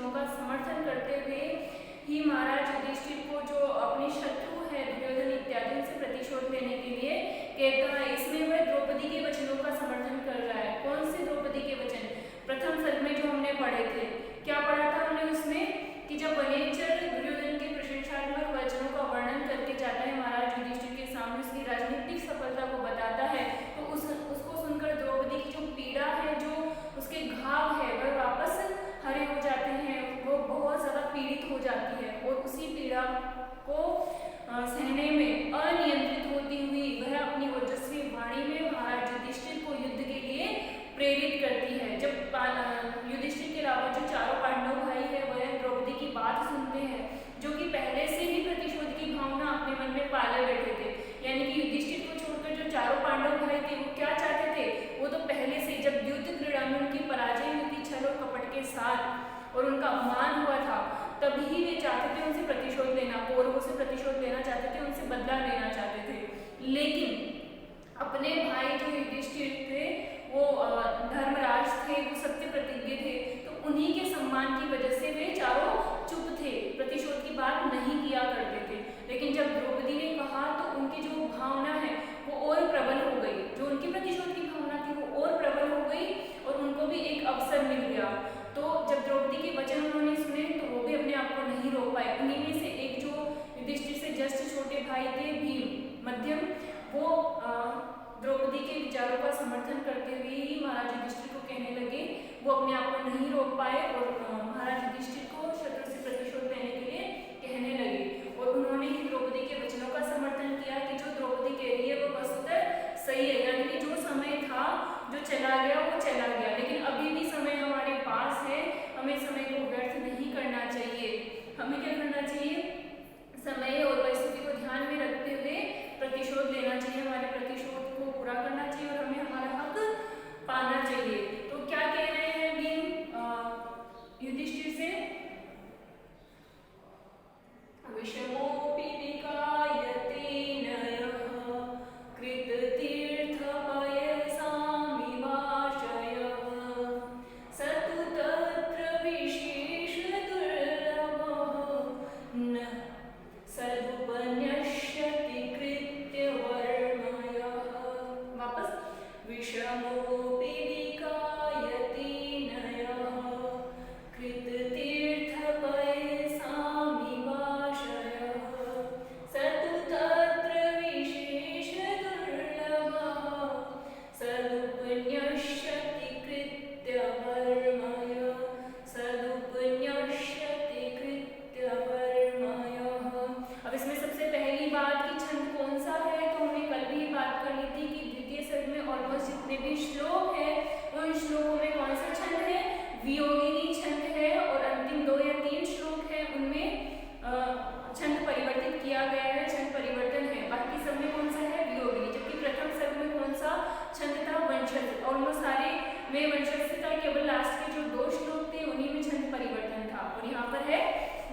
वचनों का समर्थन करते हुए ही महाराज युधिष्ठिर को जो अपने शत्रु है दुर्योधन इत्यादि से प्रतिशोध लेने के लिए कहता है। इसमें वह द्रौपदी के वचनों का समर्थन कर रहा है। कौन से द्रौपदी के वचन? प्रथम सर्ग में जो हमने पढ़े थे, क्या पढ़ा था हमने उसमें कि जब वनेचर दुर्योधन के प्रशंसात्मक वचनों का वर्णन करके जाता है महाराज युधिष्ठिर के सामने, उसकी राजनीतिक सफलता को बताता है, तो उसको सुनकर द्रौपदी की जो पीड़ा है, जो उसके घाव है, वह वापस हरे हो जाते हैं। वो बहुत ज्यादा पीड़ित हो जाती है और उसी पीड़ा को सहने में अनियंत्रित होती हुई वह अपनी ओजस्वी वाणी में महाराज युधिष्ठिर को युद्ध के लिए प्रेरित करती है। जब युधिष्ठिर के अलावा जो चारों पांडव भाई है वह द्रौपदी की बात सुनते हैं, जो कि पहले से ही प्रतिशोध की भावना अपने मन में पाले बैठे थे। यानी कि युधिष्ठिर को छोड़कर जो चारों पांडव भाई थे वो क्या चाहते थे? वो तो पहले से जब युद्ध क्रीड़ा में उनकी पराजय हुई थी छल और कपट के साथ और उनका अपमान हुआ था, तभी वे चाहते थे उनसे प्रतिशोध लेना, कौरवों से प्रतिशोध लेना चाहते थे, उनसे बदला लेना चाहते थे। लेकिन अपने भाई जो युधिष्ठिर थे वो धर्मराज थे, वो सत्य प्रतिज्ञ थे, तो उन्हीं के सम्मान की वजह से वे चारों चुप थे, प्रतिशोध की बात नहीं किया करते थे। लेकिन जब द्रौपदी ने कहा तो उनकी जो भावना है वो और प्रबल हो गई, जो उनकी प्रतिशोध की भावना थी वो और प्रबल हो गई और उनको भी एक अवसर मिल गया। तो जब द्रौपदी के वचन उन्होंने सुने तो वो भी अपने आप को नहीं रोक पाए। उन्हीं में से एक जो युधिष्ठिर से जस्ट छोटे भाई थे भीम मध्यम, वो द्रौपदी के विचारों का समर्थन करते हुए ही महाराज युधिष्ठिर को कहने लगे। वो अपने आप को नहीं रोक पाए और महाराज युधिष्ठिर को शत्रु से प्रतिशोध लेने के लिए कहने लगे और उन्होंने ही द्रौपदी के वचनों का समर्थन किया कि जो द्रौपदी कह रही है वो वस्तुतः सही है। यानी कि जो समय था जो चला गया वो चला गया, लेकिन अभी भी समय हमारे पास है, हमें समय को व्यर्थ नहीं करना चाहिए। हमें क्या करना चाहिए? समय और परिस्थिति को ध्यान में रखते हुए प्रतिशोध लेना चाहिए, हमारे प्रतिशोध को पूरा करना चाहिए और हमें हमारा हक पाना चाहिए। तो क्या कह रहे हैं भीम युधिष्ठिर से? विषमोऽपि विकायते नयः कृततीर्थपयसामिवाशयः स तु तत्र विशेषदुर्लभः न सदुपन्यस्यति कृत्यवर्मयः। वापस, विषमोऽपि विकायते नयः जितने भी श्लोक है उन श्लोकों में कौन सा छंद है? वियोगिनी छंद है और अंतिम 2 या 3 श्लोक है उनमें छंद परिवर्तित किया गया है, छंद परिवर्तन है। बाकी सब में कौन सा है? वियोगिनी। जबकि प्रथम सर्ग में कौन सा छंद था? वंशज। ऑलमोस्ट सारे में वंशज था, केवल लास्ट के जो 2 श्लोक थे उन्हीं में छंद परिवर्तन था और यहाँ पर है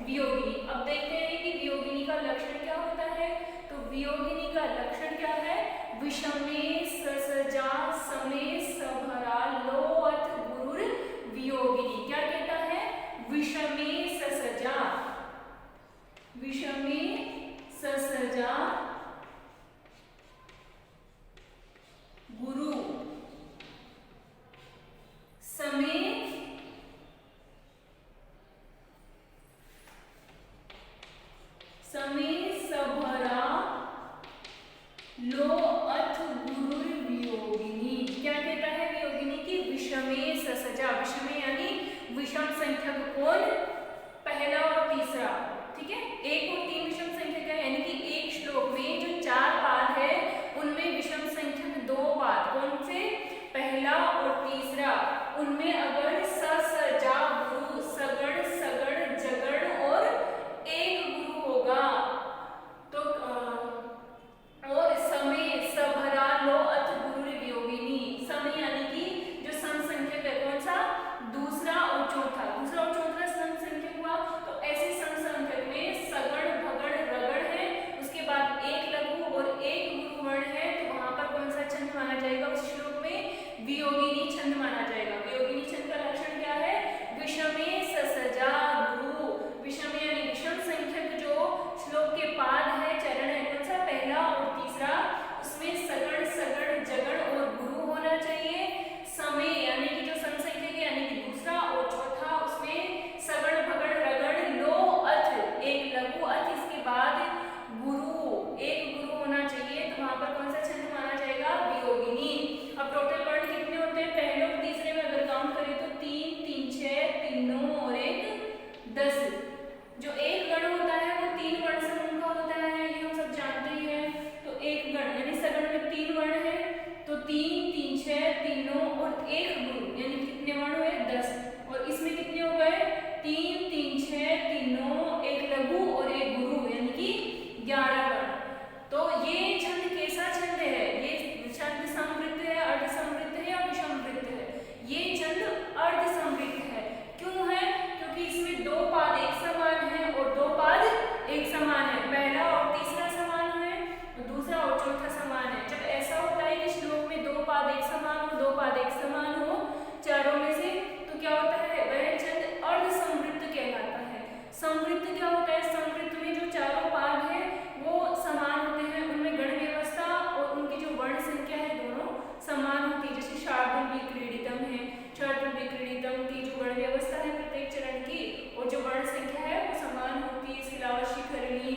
वियोगिनी। अब देखते हैं कि वियोगिनी का लक्षण क्या होता है। तो वियोगिनी का लक्षण क्या है? विषमे ससजा समे सभरा लो अथ गुरुर वियोगिनी। क्या कहता है? विषमे ससजा, विषमे ससजा गुरु समे समे सभरा लो अथ गुरुर वियोगिनी। क्या कहता है वियोगिनी की? विषमे ससजा। विषमे यानी विषम संख्यक कौन? पहला और तीसरा, ठीक है। 1 और 3 विषम संख्यक है, यानी कि एक श्लोक तीन नौ और एक 10। जो एक गण होता है वो 3 वर्ण समूह का होता है, ये हम सब जानते ही हैं। तो एक गण यानी सगण में 3 वर्ण है, तो 3 3 6 3 9 और एक गुरु यानी कितने वर्ण हुए 10। और इसमें कितने हो गए 3 3 6 3 9 एक लघु और एक गुरु यानी कि 11 वर्ण। तो ये छंद कैसा छंद है? ये छंद समवृत्त है, अर्ध समवृत्त है या विषमवृत्त है? ये छंद अर्ध समवृत्त है। क्यों है? क्योंकि इसमें 2 पाद एक समान है और 2 पाद एक समान है। पहला और तीसरा समान है और दूसरा और चौथा समान है। जब ऐसा होता है कि श्लोक में 2 पाद एक समान हो, 2 पाद एक समान हो चारों में से, तो क्या होता है? वह छंद अर्ध समवृत्त कहलाता है। समवृत्त क्या होता है? समवृत्त में जो चारों पाद है वो समान होते हैं, उनमें गण व्यवस्था और उनकी जो वर्ण संख्या है दोनों समान होती है। जैसे शार्दुल विक्रीडितम है, शार्दुल विक्रीडितम की जो गण व्यवस्था है प्रत्येक चरण की और जो वर्ण संख्या है वो समान होती है। इसके अलावा शिखरणी,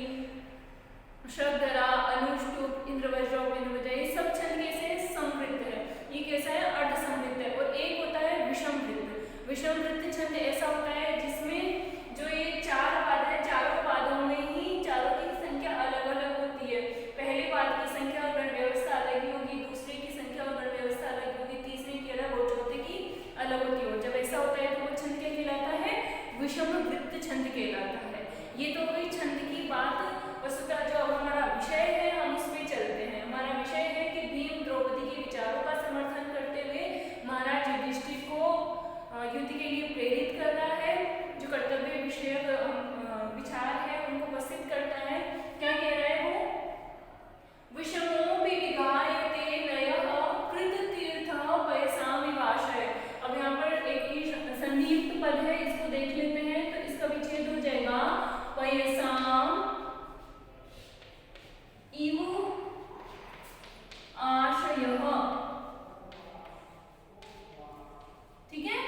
शब्दरा, अनुष्टुप, इंद्रवज्र, इंद्रवज्र, ये सब छंद कैसे है? समवृत्त है। ये कैसा है? अर्ध समवृत्त है। और एक होता है विषमवृत्त। विषमवृत्त छंद ऐसा होता है जिसमें जो ये 4 पाद है, चारों पादों में ही चारों की संख्या अलग अलग होती है। पहले पाद की संख्या और गण व्यवस्था अलग ही होगी, दूसरे की संख्या और गण व्यवस्था अलग होगी, तीसरे की अलग और चौथे की अलग होती है। जब ऐसा होता है तो वो छंद क्या कहलाता है? विषमवृत्त छंद कहलाता है। ये तो कोई छंद की बात। वस्तुतः जो अब हमारा विषय है हम उस पे चलते हैं। हमारा विषय है कि भीम द्रौपदी के विचारों का समर्थन करते हुए महाराज युधिष्ठिर को युद्ध के लिए प्रेरित कर रहा है। जो कर्तव्य विषयक विचार है उनको उपस्थित करता है। क्या कह रहा है वो? विषमोऽपि विघायते नयः कृत तीर्थ पयसामिवाशय। अब यहाँ पर एक ही संयुक्त पद है, इसको देख लेते हैं तो इसका विच्छेद हो जाएगा पयसाम इव आशयः। ठीक है,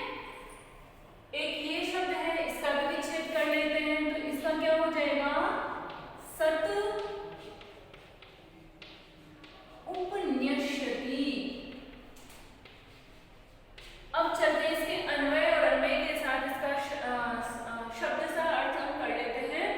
एक ये शब्द है, इसका भी विच्छेद कर लेते हैं तो इसका क्या हो जाएगा? सत उपन्यस्यति। अब चलते हैं इसके अन्वय और अन्वय के साथ इसका शब्द सा अर्थ हम कर लेते हैं।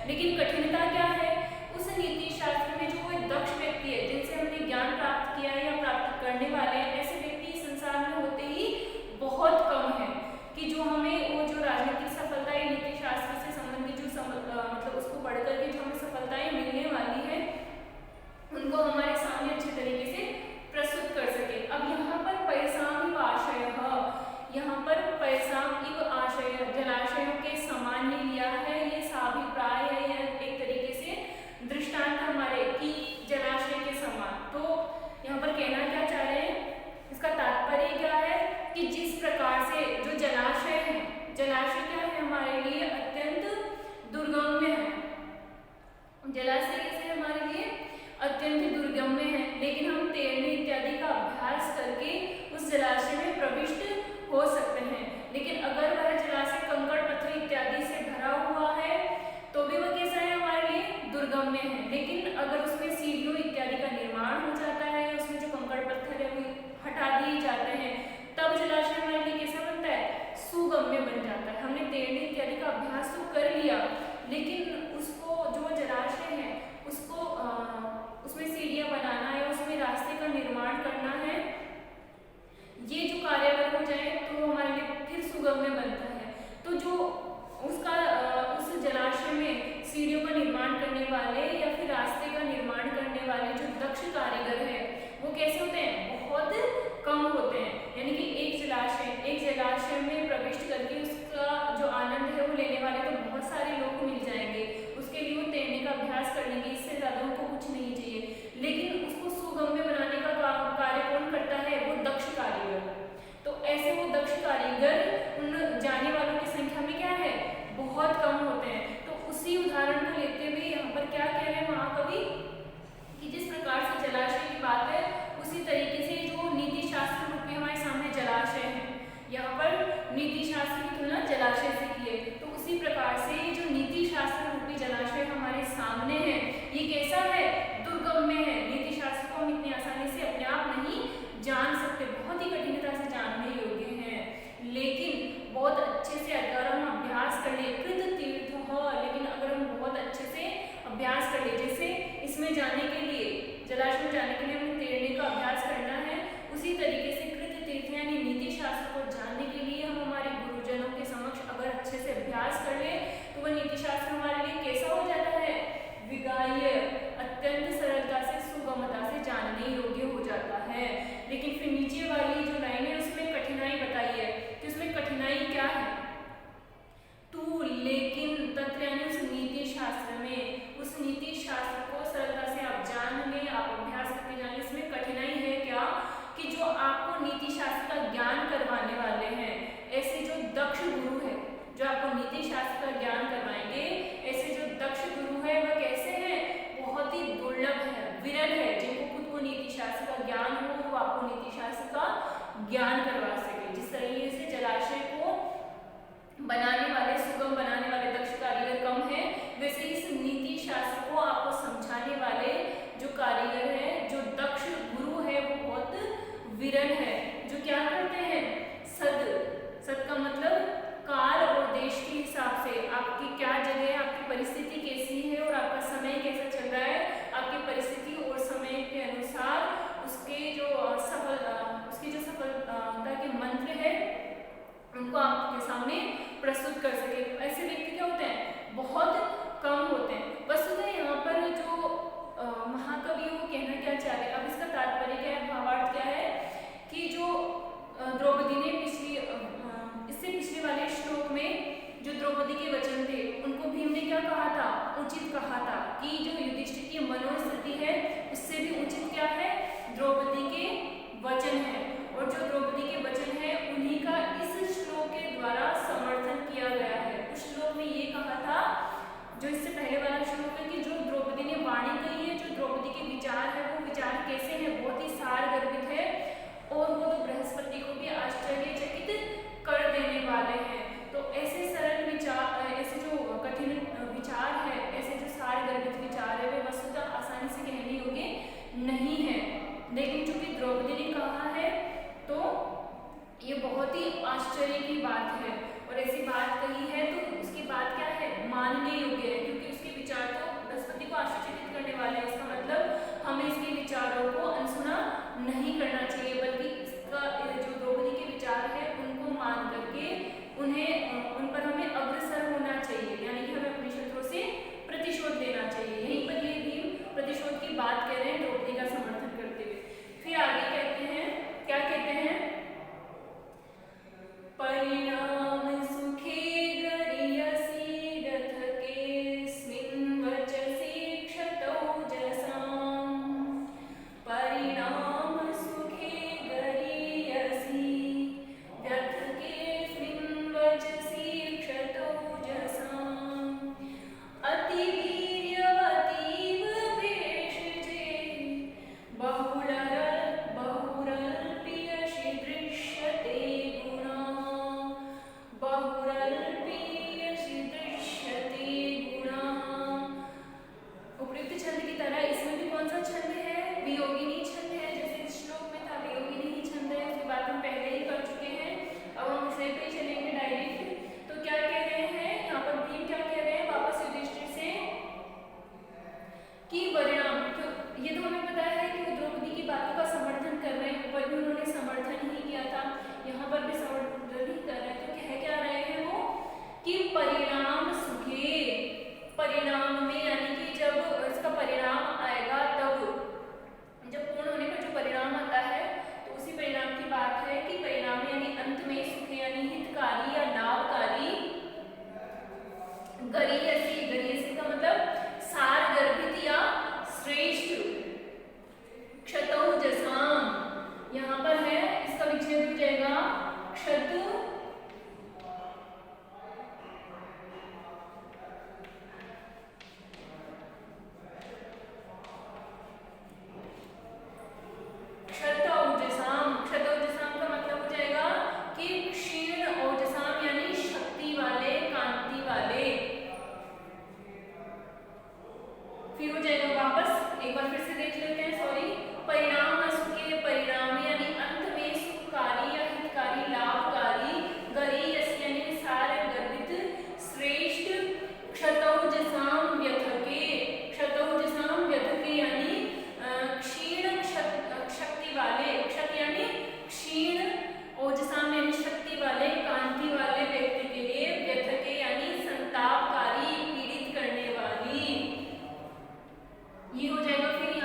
लेकिन कठिनता क्या है, उस नीति शास्त्र में जो वो दक्ष व्यक्ति है, जिनसे हमने ज्ञान प्राप्त किया है या प्राप्त करने वाले हैं, ऐसे व्यक्ति संसार में होते ही बहुत कम है कि जो हमें वो जो राजनीतिक सफलता है नीति शास्त्र से संबंधित जो मतलब उसको पढ़ करके जो हमें सफलताएं मिलने वाली है उनको हमारे सामने अच्छे तरीके से प्रस्तुत कर सके। अब यहाँ पर पैसाम आशय, यहाँ पर पैसाम इव आशय, जलाशयों के समान ही लिया है, ये साभिप्राय है, यह एक तरीके से दृष्टांत हमारे कि जलाशय के समान। तो यहाँ पर कहना क्या चाह रहे हैं, इसका तात्पर्य क्या है कि जिस प्रकार से जो जलाशय है, जलाशय क्या है हमारे लिए अत्यंत दुर्गम्य है, जलाशय कैसे हमारे लिए अत्यंत दुर्गम्य है, लेकिन हम तैरने इत्यादि का अभ्यास करके उस जलाशय में प्रविष्ट हो सकते हैं। लेकिन अगर वह जलाशय कंकड़ पत्थर इत्यादि से भरा हुआ है तो भी वह कैसा है हमारे लिए दुर्गम्य है। लेकिन अगर उसमें सीढ़ियों इत्यादि का निर्माण हो जाता है, उसमें जो कंकड़ पत्थर है वो हटा दिए जाते हैं, तब जलाशय हमारे लिए कैसा बनता है, सुगम्य बन जाता है। हमने तैरने इत्यादि का अभ्यास तो कर लिया, लेकिन उसको जो जलाशय है उसको उसमें सीढ़ियां बनाना है, उसमें रास्ते का निर्माण करना है, ये जो कार्य अगर हो जाए तो हमारे लिए फिर सुगम्य बनता है। तो जो उसका उस जलाशय में सीढ़ियों का निर्माण करने वाले या फिर रास्ते का निर्माण करने वाले जो दक्ष कारीगर है वो कैसे होते हैं, बहुत कम होते हैं। यानी कि एक जलाशय में प्रविष्ट करके उसका जो आनंद है वो लेने वाले तो बहुत सारे लोग मिल जाएंगे, उसके लिए वो तैरने का अभ्यास कर लेंगे, इससे ज़्यादा उनको कुछ नहीं चाहिए। लेकिन उसको सुगम्य बनाने का कार्य कौन करता है, वो दक्ष कारीगर। तो ऐसे वो दक्ष कारीगर उन जाने वालों की संख्या में क्या है, बहुत कम होते हैं। तो उसी उदाहरण को लेते हुए यहाँ पर क्या कह रहे हैं महाकवि कि जिस प्रकार से जलाशय की बात है उसी तरीके से जो नीति शास्त्र रूपी हमारे सामने जलाशय है, यहाँ पर नीति शास्त्र की तुलना जलाशय से की है, तो उसी प्रकार से जो नीति शास्त्र रूपी जलाशय हमारे सामने है ये कैसा है, दुर्गम्य है। नीति शास्त्र को हम इतनी आसानी से अपने आप नहीं जान सकते, बहुत ही कठिनता से जानने योग्य हैं। लेकिन बहुत अच्छे से अगर हम अभ्यास कर ले, कृत तीर्थ हो, लेकिन अगर हम बहुत अच्छे से अभ्यास कर ले, जैसे इसमें जाने के लिए, जलाशय में जाने के लिए हमें तैरने का अभ्यास करना है, उसी तरीके से कृत तीर्थ यानी नीति शास्त्र को जानने के लिए हम हमारे गुरुजनों के समक्ष अगर अच्छे से अभ्यास कर ले तो वह नीति शास्त्र हमारे लिए कैसा हो जाता है, विगाह्य, अत्यंत सरलता से सुगमता से जानने योग्य हो जाता है। लेकिन फिर नीचे वाली जो लाइन है उसमें कठिनाई बताई है, कि उसमें कठिनाई क्या है, तू लेकिन तत्व यानी उस नीति शास्त्र में, उस नीति शास्त्र को सरलता से आप जान लें, आप अभ्यास करके जान लें। इसमें कठिनाई है क्या कि जो आपको नीति शास्त्र का ज्ञान करवाने वाले हैं, ऐसे जो दक्ष गुरु है जो आपको नीति शास्त्र का ज्ञान करवाएंगे, ऐसे जो दक्ष गुरु है वह कैसे हैं, बहुत ही दुर्लभ है, विरल है, जिनको खुद को नीति शास्त्र का ज्ञान हो वो आपको नीति शास्त्र का ज्ञान करवा सके। जिस तरीके से जलाशय को बनाने वाले, सुगम बनाने वाले दक्ष कारीगर कम है, वैसे इस नीति शास्त्र को आपको समझाने वाले जो कारीगर है, जो दक्ष गुरु है वो बहुत विरल है, जो क्या करते हैं, सद का मतलब काल और देश के हिसाब से आपकी क्या जगह है, आपकी परिस्थिति कैसी है और आपका समय कैसा चल रहा है, आपकी परिस्थिति और समय के अनुसार उसके जो सफलता के मंत्र है उनको आपके सामने प्रस्तुत कर सके। ऐसे व्यक्ति क्या होते हैं, बहुत कम होते हैं। वस्तुतः यहाँ पर जो महाकवि वो कहना क्या चाह रहे हैं, अब इसका तात्पर्य क्या है, भावार्थ क्या है कि जो द्रौपदी ने इससे पिछले वाले श्लोक में जो द्रौपदी के वचन थे उनको भीम ने क्या कहा था, उचित कहा था कि जो युधिष्ठिर की मनोस्थिति है उससे भी उचित क्या है, द्रौपदी के वचन है। और जो द्रौपदी के वचन है उन्हीं का इस श्लोक के द्वारा समर्थन किया गया है। उस श्लोक में ये कहा था, जो इससे पहले वाला श्लोक है कि जो द्रौपदी ने वाणी कही है, जो द्रौपदी के विचार है वो विचार कैसे है, बहुत ही सार गर्भित है और वो तो बृहस्पति को भी आश्चर्यचकित कर देने वाले हैं। तो ऐसे सरल विचार, ऐसे जो कठिन विचार है, ऐसे जो सार गर्भित विचार है वे वस्तुतः आसानी फिर हो जाएगा वापस, एक बार फिर से देख लेते हैं, सॉरी। परिणाम के परिणाम यानी अंत में सुखकारी या हितकारी, लाभकारी, गरीयस यानी सार गर्भित, श्रेष्ठ, क्षतौजसाम व्यथके, क्षतौजसाम व्यथके यानी क्षीण शक्ति वाले, क्षत यानी क्षीण, ओजसाम यानी शक्ति वाले, कांति वाले व्यक्ति के लिए, व्यथके यानी संतापकारी, पीड़ित करने वाली। ये हो जाएगा। फिर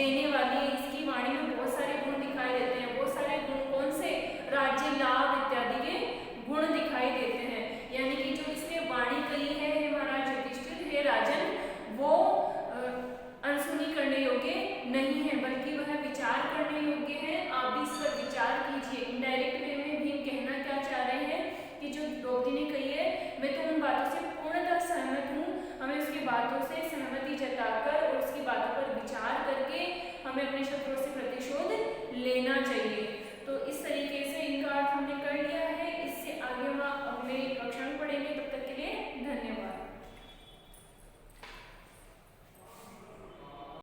देने वाली है। इसकी वाणी में बहुत सारे गुण दिखाई देते हैं। बहुत सारे गुण कौन से? राज्य लाभ इत्यादि के गुण दिखाई देते हैं। यानी कि जो इसने वाणी कही है हे महाराज युधिष्ठिर, हे राजन, वो अनसुनी करने योग्य नहीं है, बल्कि वह विचार करने योग्य है। आप भी इस पर विचार कीजिए। इनडायरेक्ट वे में भीम कहना क्या चाह रहे हैं कि जो द्रौपदी ने कही है, मैं तो उन बातों से